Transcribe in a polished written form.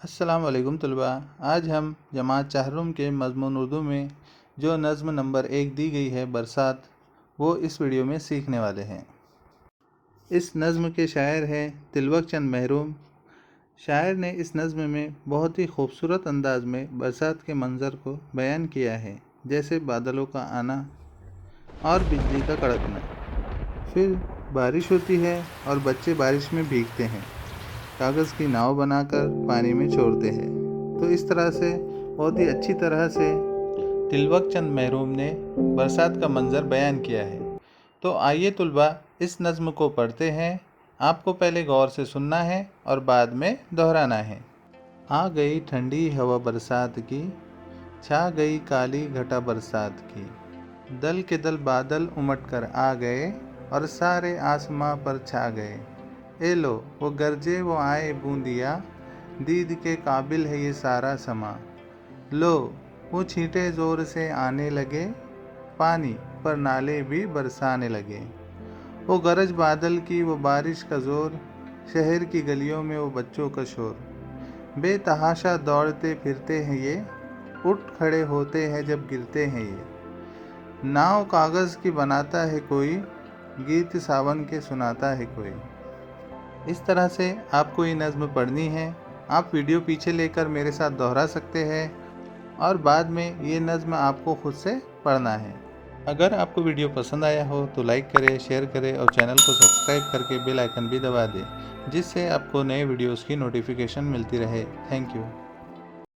अस्सलाम वालेकुम तलबा। आज हम जमात चाहरुम के मज़मून उर्दू में जो नज़्म नंबर 1 दी गई है बरसात, वो इस वीडियो में सीखने वाले हैं। इस नज़्म के शायर हैं तिलवक चंद महरूम। शायर ने इस नज़्म में बहुत ही खूबसूरत अंदाज में बरसात के मंज़र को बयान किया है, जैसे बादलों का आना और बिजली का कड़कना। फिर बारिश होती है और बच्चे बारिश में भीगते हैं, कागज़ की नाव बनाकर पानी में छोड़ते हैं। तो इस तरह से बहुत ही अच्छी तरह से तिलवक चंद महरूम ने बरसात का मंज़र बयान किया है। तो आइए तुलबा इस नज़्म को पढ़ते हैं। आपको पहले गौर से सुनना है और बाद में दोहराना है। आ गई ठंडी हवा बरसात की, छा गई काली घटा बरसात की। दल के दल बादल उमट कर आ गए और सारे आसमां पर छा गए। ए लो वो गरजे वो आए बूंदिया, दीद के काबिल है ये सारा समा। लो वो छींटे ज़ोर से आने लगे, पानी पर नाले भी बरसाने लगे। वो गरज बादल की वो बारिश का ज़ोर, शहर की गलियों में वो बच्चों का शोर। बेतहाशा दौड़ते फिरते हैं ये, उठ खड़े होते हैं जब गिरते हैं ये। नाव कागज़ की बनाता है कोई, गीत सावन के सुनाता है कोई। इस तरह से आपको ये नज़्म पढ़नी है। आप वीडियो पीछे लेकर मेरे साथ दोहरा सकते हैं और बाद में ये नज़्म आपको खुद से पढ़ना है। अगर आपको वीडियो पसंद आया हो तो लाइक करें, शेयर करें और चैनल को सब्सक्राइब करके बेल आइकन भी दबा दें, जिससे आपको नए वीडियोस की नोटिफिकेशन मिलती रहे। Thank you.